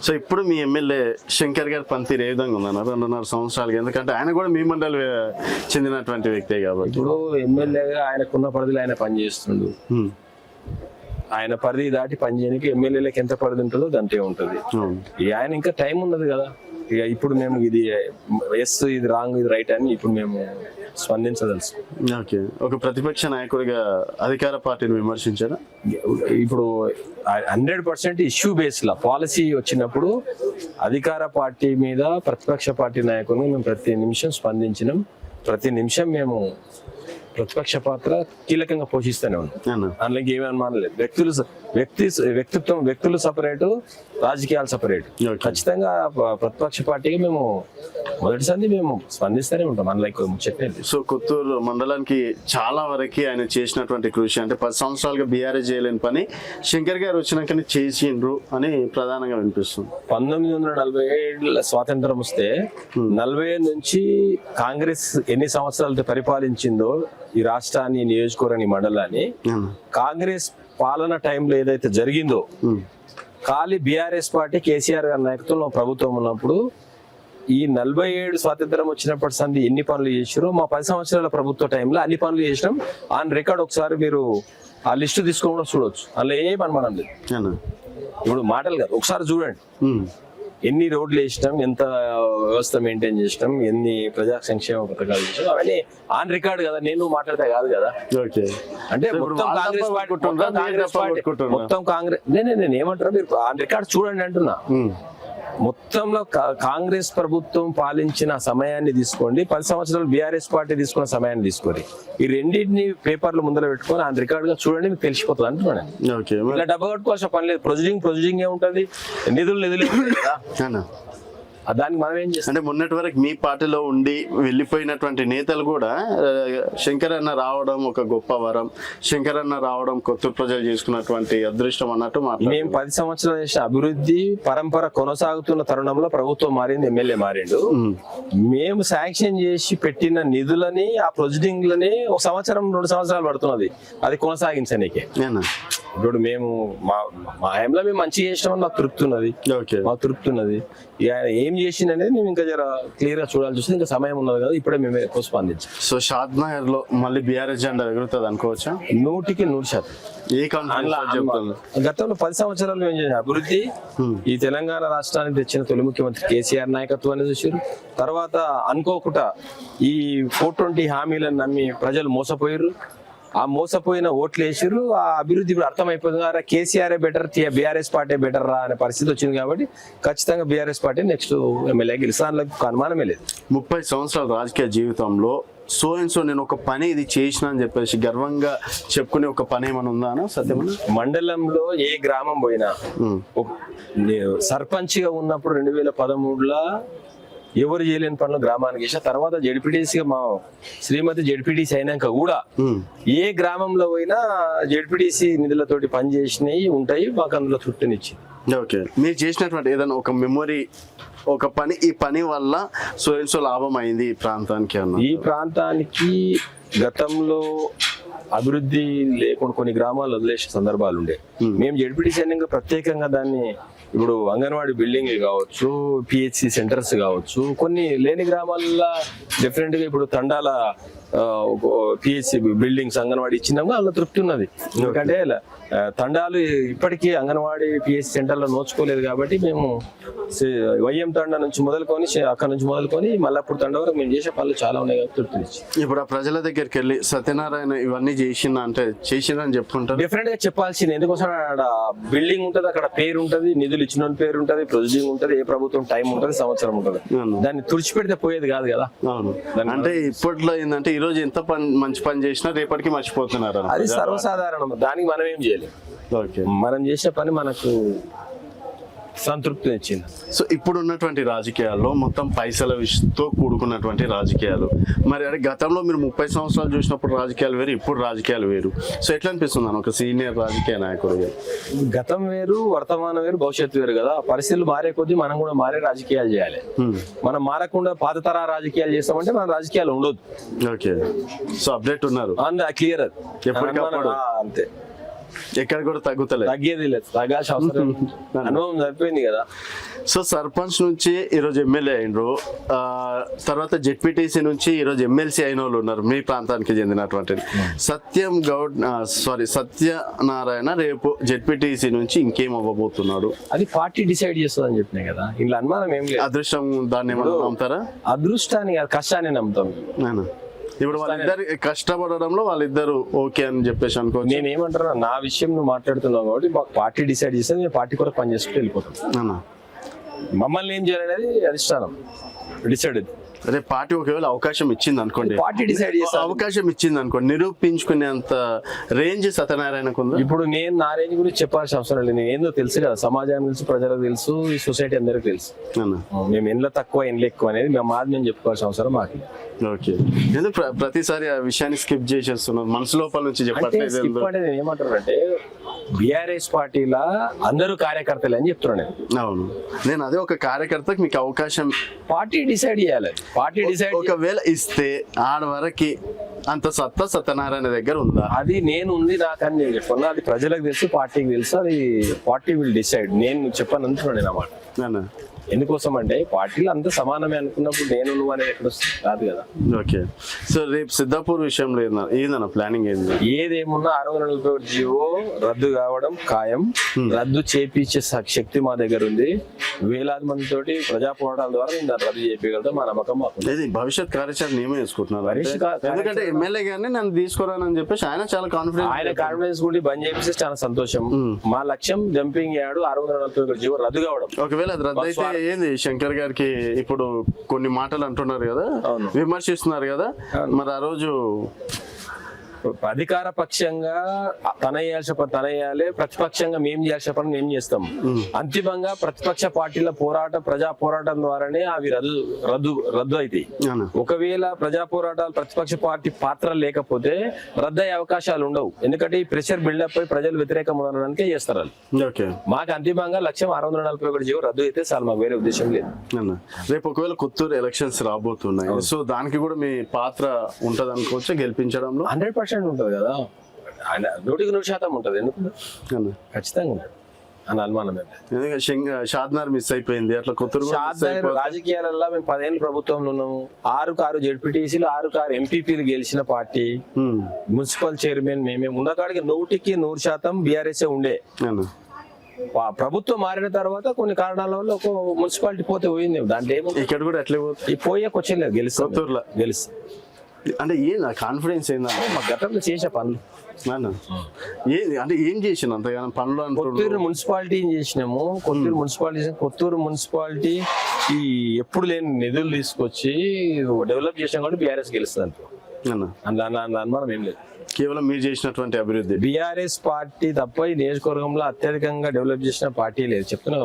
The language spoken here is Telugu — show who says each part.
Speaker 1: సో ఇప్పుడు మీ ఎమ్మెల్యే శంకర్ గారి పనితీరు ఏ విధంగా ఉందన్నారు 2.5 సంవత్సరాలకి? ఎందుకంటే ఆయన కూడా మీ మండలి చెందినటువంటి వ్యక్తే కాబట్టి.
Speaker 2: ఇప్పుడు ఎమ్మెల్యేగా ఆయనకున్న పరిధిలో ఆయన పనిచేస్తుండు. ఆయన పరిధి దాటి పనిచేయడానికి ఎమ్మెల్యేలకు ఎంత పరిధి ఉంటుందో అంతే ఉంటుంది. ఆయన ఇంకా టైం ఉన్నది కదా. ఇక ఇప్పుడు మేము ఇది ఎస్ ఇది రాంగ్ ఇది రైట్ అని ఇప్పుడు మేము స్పందించదలుసు.
Speaker 1: ఓకే, ఒక ప్రతిపక్ష నాయకుడిగా అధికార పార్టీని విమర్శించారా?
Speaker 2: ఇప్పుడు 100% ఇష్యూ బేస్ లా పాలసీ వచ్చినప్పుడు అధికార పార్టీ మీద ప్రతిపక్ష పార్టీ నాయకులను మేము ప్రతి నిమిషం స్పందించినాం. ప్రతి నిమిషం మేము ప్రతిపక్ష పాత్ర కీలకంగా పోషిస్తూనే ఉన్నాం. అందులో ఏమీ అనుమానం లేదు. వ్యక్తులు సపరేటు, రాజకీయాలు సపరేట్. ఖచ్చితంగా ప్రతిపక్ష పార్టీగా మేము మొదటిసారి మేము స్పందిస్తూనే ఉంటాం. అందులో ముచ్చట్లేదు.
Speaker 1: సో కొత్తూరు మండలానికి చాలా వరకు ఆయన చేసినటువంటి కృషి అంటే 10 సంవత్సరాలుగా బీఆర్ఎస్ చేయలేని పని శంకర్ గారు వచ్చినాకనే చేసిండ్రు అని ప్రధానంగా వినిపిస్తుంది.
Speaker 2: 1947 స్వాతంత్రం వస్తే 40 నుంచి కాంగ్రెస్ ఎన్ని సంవత్సరాలతో పరిపాలించిందో ఈ రాష్ట్రాన్ని, నియోజకవర్గాన్ని, మండలాన్ని, కాంగ్రెస్ పాలన టైంలో ఏదైతే జరిగిందో ఖాళీ బీఆర్ఎస్ పార్టీ కేసీఆర్ గారి నాయకత్వంలో ప్రభుత్వం ఉన్నప్పుడు ఈ 47 స్వాతంత్రం వచ్చినప్పటి సంది ఎన్ని పనులు చేసారో మా 10 సంవత్సరాల ప్రభుత్వ టైంలో అన్ని పనులు చేసినాం. ఆన్ రికార్డ్ ఒకసారి మీరు ఆ లిస్టు తీసుకొని చూడవచ్చు. అందులో ఏ పని మనం లేదు. ఇప్పుడు మాటలు కాదు, ఒకసారి చూడండి. ఎన్ని రోడ్లు వేసినాం, ఎంత వ్యవస్థ మెయింటైన్ చేసినాం, ఎన్ని ప్రజా సంక్షేమ పథకాలు చేసినాం, అవన్నీ ఆన్ రికార్డ్ కదా. నేను మాట్లాడితే కాదు కదా. అంటే మొత్తం కాంగ్రెస్ నేను ఏమంటారా, మీరు ఆన్ రికార్డ్ చూడండి అంటున్నా. మొత్తంలో కాంగ్రెస్ ప్రభుత్వం పాలించిన సమయాన్ని తీసుకోండి, 10 సంవత్సరాలు బీఆర్ఎస్ పార్టీ తీసుకున్న సమయాన్ని తీసుకోండి. ఈ రెండింటిని పేపర్లు ముందర పెట్టుకొని ఆన్ రికార్డ్ గా చూడండి, మీకు తెలిసిపోతుంది అంటున్నాను. ఇలా డబ్బా కట్టుకోవాల్సిన పని లేదు. ప్రొసీడింగ్ ఏముంటది, నిధులు దానికి మనం ఏం చేస్తాం
Speaker 1: అంటే మొన్నటి వరకు మీ పార్టీలో ఉండి వెళ్ళిపోయినటువంటి నేతలు కూడా శంకర్ అన్న రావడం ఒక గొప్ప వరం, శంకర్ అన్న రావడం కొత్త ప్రజలు చేసుకున్నటువంటి అదృష్టం అన్నట్టు
Speaker 2: మేము 10 సంవత్సరాలు చేసిన అభివృద్ధి పరంపర కొనసాగుతున్న తరుణంలో ప్రభుత్వం మారింది, ఎమ్మెల్యే మారిండు. మేము శాంక్షన్ చేసి పెట్టిన నిధులని, ఆ ప్రొసీడింగ్లని 1 సంవత్సరం 2 సంవత్సరాలు పడుతున్నది అది కొనసాగించనీకే. ఇప్పుడు మేము మా హయాంలో మేము మంచిగా చేసినామని మాకు తృప్తి ఉన్నది. ఏం చేసింది అనేది మేము ఇంకా జర క్లియర్ గా చూడాల్సి వస్తుంది. ఇంకా సమయం ఉన్నది కదా, ఇప్పుడే మేము ఎక్కువ స్పందించాం.
Speaker 1: సో షాద్ నగర్ లో మళ్ళీ బీఆర్ఎస్ జెండా ఎగురుతుంది అనుకోవచ్చా?
Speaker 2: 100%. గతంలో 10 సంవత్సరాలు ఏం చేసిన అభివృద్ధి ఈ తెలంగాణ రాష్ట్రానికి తెచ్చిన తొలి ముఖ్యమంత్రి కేసీఆర్ నాయకత్వాన్ని చూసారు. తర్వాత అనుకోకుండా ఈ 420 హామీలను నమ్మి ప్రజలు మోసపోయారు. ఆ మోసపోయిన ఓట్లు వేసారు. ఆ అభివృద్ధి ఇప్పుడు అర్థమైపోతుంది. KCR better, BRS party better రా అనే పరిస్థితి వచ్చింది. కాబట్టి ఖచ్చితంగా బీఆర్ఎస్ పార్టీ నెక్స్ట్ ఎమ్మెల్యే గెలుస్తానికి అనుమానమే లేదు.
Speaker 1: 30 సంవత్సరాల రాజకీయ జీవితంలో నేను ఒక పని ఇది చేసిన అని చెప్పేసి గర్వంగా చెప్పుకునే ఒక పని ఏమైనా ఉందా? సత్యమన్నా,
Speaker 2: మండలంలో ఏ గ్రామం పోయినా సర్పంచ్ గా ఉన్నప్పుడు 2013లో ఎవరు చేయలేని పనులు గ్రామానికి చేసిన తర్వాత జెడ్పీటీసీగా మా శ్రీమతి జెడ్పీటీసీ అయినాక కూడా ఏ గ్రామంలో పోయినా జెడ్పీటీసీ నిధులతోటి పని చేసినవి ఉంటాయి. మాకు అందులో తృప్తినిచ్చి.
Speaker 1: ఓకే, మీరు చేసినటువంటి ఏదైనా ఒక మెమొరీ, ఒక పని, ఈ పని వల్ల సో లాభం అయింది ఈ ప్రాంతానికి అన్న?
Speaker 2: ఈ ప్రాంతానికి గతంలో అభివృద్ధి లేకుండా కొన్ని గ్రామాలు వదిలేసే సందర్భాలు ఉండే. మేము జెడ్పీటీసీ అయినాక ప్రత్యేకంగా దాన్ని ఇప్పుడు అంగన్వాడీ బిల్డింగ్ కావచ్చు, పిహెచ్సి సెంటర్స్ కావచ్చు, కొన్ని లేని గ్రామాల్లో డెఫినెట్ గా ఇప్పుడు తండాల పిహెచ్సి బిల్డింగ్స్ అంగన్వాడీ ఇచ్చినాము. అందులో తృప్తి ఉన్నది. ఎందుకంటే తండాలు ఇప్పటికీ అంగన్వాడీ పిహెచ్సి సెంటర్లో నోచుకోలేదు. కాబట్టి మేము వైఎం తండా నుంచి మొదలుకొని, అక్కడ నుంచి మొదలుకొని మల్లప్పుడు తండా వరకు మేము చేసే పనులు చాలా ఉన్నాయి. కాబట్టి తృప్తినిచ్చి
Speaker 1: ఇప్పుడు ఆ ప్రజల దగ్గరికి వెళ్ళి సత్యనారాయణ ఇవన్నీ చేసిందని చెప్పుకుంటారు.
Speaker 2: డెఫినెట్ గా చెప్పాల్సింది. ఎందుకోసం అక్కడ బిల్డింగ్ ఉంటది, అక్కడ పేరు ఉంటది, నిధులు ఇచ్చిన పేరు ఉంటది, ప్రొసీడింగ్ ఉంటది, ఏ ప్రభుత్వం టైం ఉంటది, సంవత్సరం ఉంటది. దాన్ని తుడిచిపెడితే పోయేది కాదు కదా.
Speaker 1: అవును, అంటే ఇప్పట్లో ఏంటంటే ఈ రోజు ఎంత మంచి పని చేసినా రేపటికి మర్చిపోతున్నారు.
Speaker 2: అది సర్వసాధారణం. దానికి మనం ఏం చేయలేం. మనం చేసే పని మనకు సంతృప్తిని ఇచ్చింది.
Speaker 1: సో ఇప్పుడు ఉన్నటువంటి రాజకీయాల్లో మొత్తం పైసల విషయంతో కూడుకున్నటువంటి రాజకీయాలు. మరి అదే గతంలో మీరు 30 సంవత్సరాలు చూసినప్పుడు రాజకీయాలు వేరు, ఇప్పుడు రాజకీయాలు వేరు. సో ఎట్లా అనిపిస్తుంది ఒక సీనియర్ రాజకీయ నాయకుడు?
Speaker 2: గతం వేరు, వర్తమానం వేరు, భవిష్యత్తు వేరు కదా. పరిస్థితులు మారే కొద్దీ మనం కూడా మారే రాజకీయాలు చేయాలి. మనం మారకుండా పాత తర రాజకీయాలు చేస్తామంటే మన రాజకీయాలు ఉండదు.
Speaker 1: ఓకే, సో అప్డేట్ ఉన్నారు,
Speaker 2: క్లియర్. అది అంతే.
Speaker 1: ఎక్కడ కూడా తగ్గుతలేదు.
Speaker 2: తగ్గేది లేదు, తగ్గాల్సిన అవసరం లేదు. అనుభవం సరిపోయింది కదా.
Speaker 1: సో సర్పంచ్ నుంచి ఈరోజు ఎమ్మెల్యే అయినరు, తర్వాత జెడ్పీటీసీ నుంచి ఈరోజు ఎమ్మెల్సీ అయిన వాళ్ళు ఉన్నారు మీ ప్రాంతానికి చెందినటువంటి. సత్యనారాయణ రేపు జెడ్పీటీసీ నుంచి ఇంకేం అవ్వబోతున్నాడు?
Speaker 2: అది పార్టీ డిసైడ్ చేస్తుంది అని చెప్పినాయి కదా, ఇంట్లో అనుమానం ఏం లేదు.
Speaker 1: అదృష్టం దాన్ని ఏమన్నా నమ్ముతారా?
Speaker 2: అదృష్టాన్ని కాదు, కష్టాన్ని నమ్ముతాం.
Speaker 1: ఇప్పుడు వాళ్ళిద్దరు కష్టపడడంలో వాళ్ళిద్దరు ఓకే అని చెప్పేసి అనుకో.
Speaker 2: నేనేమంటారా, నా విషయం నువ్వు మాట్లాడుతున్నావు కాబట్టి మాకు పార్టీ డిసైడ్ చేస్తే నేను పార్టీ కూడా పనిచేసుకుంటూ వెళ్ళిపోతాను. మమ్మల్ని ఏం చేయాలనేది అధిష్టానం డిసైడ్.
Speaker 1: రేపు పార్టీ ఒకవేళ అవకాశం ఇచ్చింది అనుకోండి,
Speaker 2: పార్టీ డిసైడ్ చేస్తా.
Speaker 1: అవకాశం ఇచ్చింది అనుకోండి, నిరూపించుకునేంత రేంజ్ సత్యనారాయణకు ఉందా?
Speaker 2: ఇప్పుడు నేను నా రేంజ్ గురించి చెప్పాల్సిన అవసరం లేదు. నేను ఏందో తెలుసు కదా, సమాజానికి తెలుసు, ప్రజలకు తెలుసు, ఈ సొసైటీ అందరికీ తెలుసు. మేము ఎండ్ల తక్కువ ఎండ్ల ఎక్కువ అనేది మేము చెప్పుకోవాల్సిన అవసరం మాకు.
Speaker 1: ఓకే, ఎందుకు ప్రతిసారి ఆ విషయాన్ని స్కిప్ చేసేస్తున్నాం? మనసు లోపల నుంచి చెప్పట్లేదు.
Speaker 2: నేను ఏమంటానంటే బిఆర్ఎస్ పార్టీలా అందరూ కార్యకర్తలు అని చెప్తున్నాను.
Speaker 1: అవును, నేను అదే ఒక కార్యకర్తకు మీకు అవకాశం
Speaker 2: పార్టీ డిసైడ్ చేయాలి. పార్టీ డిసైడ్
Speaker 1: ఒకవేళ ఇస్తే ఆడ వరకు అంత సత్యనారాయణ దగ్గర ఉందా?
Speaker 2: అది నేను ఉంది నాకని నేను చెప్పాను. అది ప్రజలకు తెలుసు, పార్టీకి తెలుసు. అది పార్టీ విల్ డిసైడ్. నేను చెప్పాను అంటున్నాను నేను అన్నమాట. ఎందుకోసం అంటే పార్టీలు అంతా సమానమే అనుకున్నప్పుడు నేను నువ్వు అనేది ఎక్కడ వస్తుంది? కాదు కదా.
Speaker 1: ఓకే, సో రేపు సిద్ధాపూర్ విషయంలో ఏందన్న ప్లానింగ్ ఏంది?
Speaker 2: ఏదేమున్నా 641 జీవో రద్దు కావడం ఖాయం. రద్దు చేపించే శక్తి మా దగ్గర ఉంది. వేలాది మంది తోటి ప్రజా పోరాటాల ద్వారా నేను దాన్ని రద్దు చేపించగలుగుతాం. మా నమ్మకం మాకు.
Speaker 1: భవిష్యత్ కార్యాచరణ ఏమో వేసుకుంటున్నారు, ఎందుకంటే ఎమ్మెల్యే గానీ నన్ను తీసుకురానని చెప్పేసి ఆయన చాలా కాన్ఫిడెన్స్.
Speaker 2: ఆయన కాన్ఫిడెన్స్ కూడా బంద్ చేపిస్తే చాలా సంతోషం. మా లక్ష్యం జంపింగ్ యార్డ్ 641 జీవో రద్దు కావడం.
Speaker 1: ఒకవేళ అది రద్దు అయితే ఏంది శంకర్ గారికి ఇప్పుడు కొన్ని మాటలు అంటున్నారు కదా, విమర్శిస్తున్నారు కదా, మరి ఆ రోజు
Speaker 2: అధికార పక్షంగా తన వేయాలి, ప్రతిపక్షంగా మేము చేయాల్సిన పని మేము చేస్తాం. అంతిమంగా ప్రతిపక్ష పార్టీల ప్రజా పోరాటం ద్వారానే అవి రద్దు అవుతాయి. ఒకవేళ ప్రజా పోరాటాలు ప్రతిపక్ష పార్టీ పాత్ర లేకపోతే రద్దు అయ్యే అవకాశాలు ఉండవు. ఎందుకంటే ఈ ప్రెషర్ బిల్డప్ అయి ప్రజలు వ్యతిరేకం ఉండడానికే చేస్తారు. మాకు అంతిమంగా లక్ష్యం 641 జీవో రద్దు అయితే చాలు, మాకు వేరే ఉద్దేశం లేదు.
Speaker 1: రేపు ఒకవేళ కొత్తూరు ఎలక్షన్స్ రాబోతున్నాయి, సో దానికి కూడా మీ పాత్ర ఉంటది అనుకోవచ్చు గెలిపించడంలో?
Speaker 2: 100% ఉంటది కదా, 100% ఉంటది. ఎందుకు ఖచ్చితంగా ఉంటుంది అని అనుమానం.
Speaker 1: షాద్నగర్ మిస్ అయిపోయింది, అట్లా కొత్తూరు
Speaker 2: రాజకీయాలలో మేము 10 ఏళ్ళు ప్రభుత్వంలో ఉన్నాము. 6 జెడ్పీటీసీలు 6 ఎంపీపీలు గెలిచిన పార్టీ. మున్సిపల్ చైర్మన్ మేమే ఉన్న కాడికి 100% బీఆర్ఎస్ ఉండే. ప్రభుత్వం మారిన తర్వాత కొన్ని కారణాల వల్ల ఒక మున్సిపాలిటీ పోతే పోయింది. దాంట్లో ఏమో
Speaker 1: ఇక్కడ కూడా ఎట్లా
Speaker 2: పోయాక వచ్చేలేదు, గెలుస్తా.
Speaker 1: అంటే ఏం కాన్ఫిడెన్స్ ఏంటంటే
Speaker 2: మా గతంలో చేసే పనులు
Speaker 1: అంటే ఏం చేసిన అంతగానో పనులు?
Speaker 2: కొత్తూరు మున్సిపాలిటీ చేసినాము. కొత్తూరు మున్సిపాలిటీ ఈ ఎప్పుడు లేని నిధులు తీసుకొచ్చి డెవలప్ చేసాం కాబట్టి బీఆర్ఎస్ గెలుస్తుంది. అనుమానం ఏం లేదు.
Speaker 1: కేవలం మీరు చేసినటువంటి అభివృద్ధి
Speaker 2: బీఆర్ఎస్ పార్టీ తప్ప ఈ నియోజకవర్గంలో అత్యధికంగా డెవలప్ చేసిన పార్టీ లేదు చెప్తున్నా.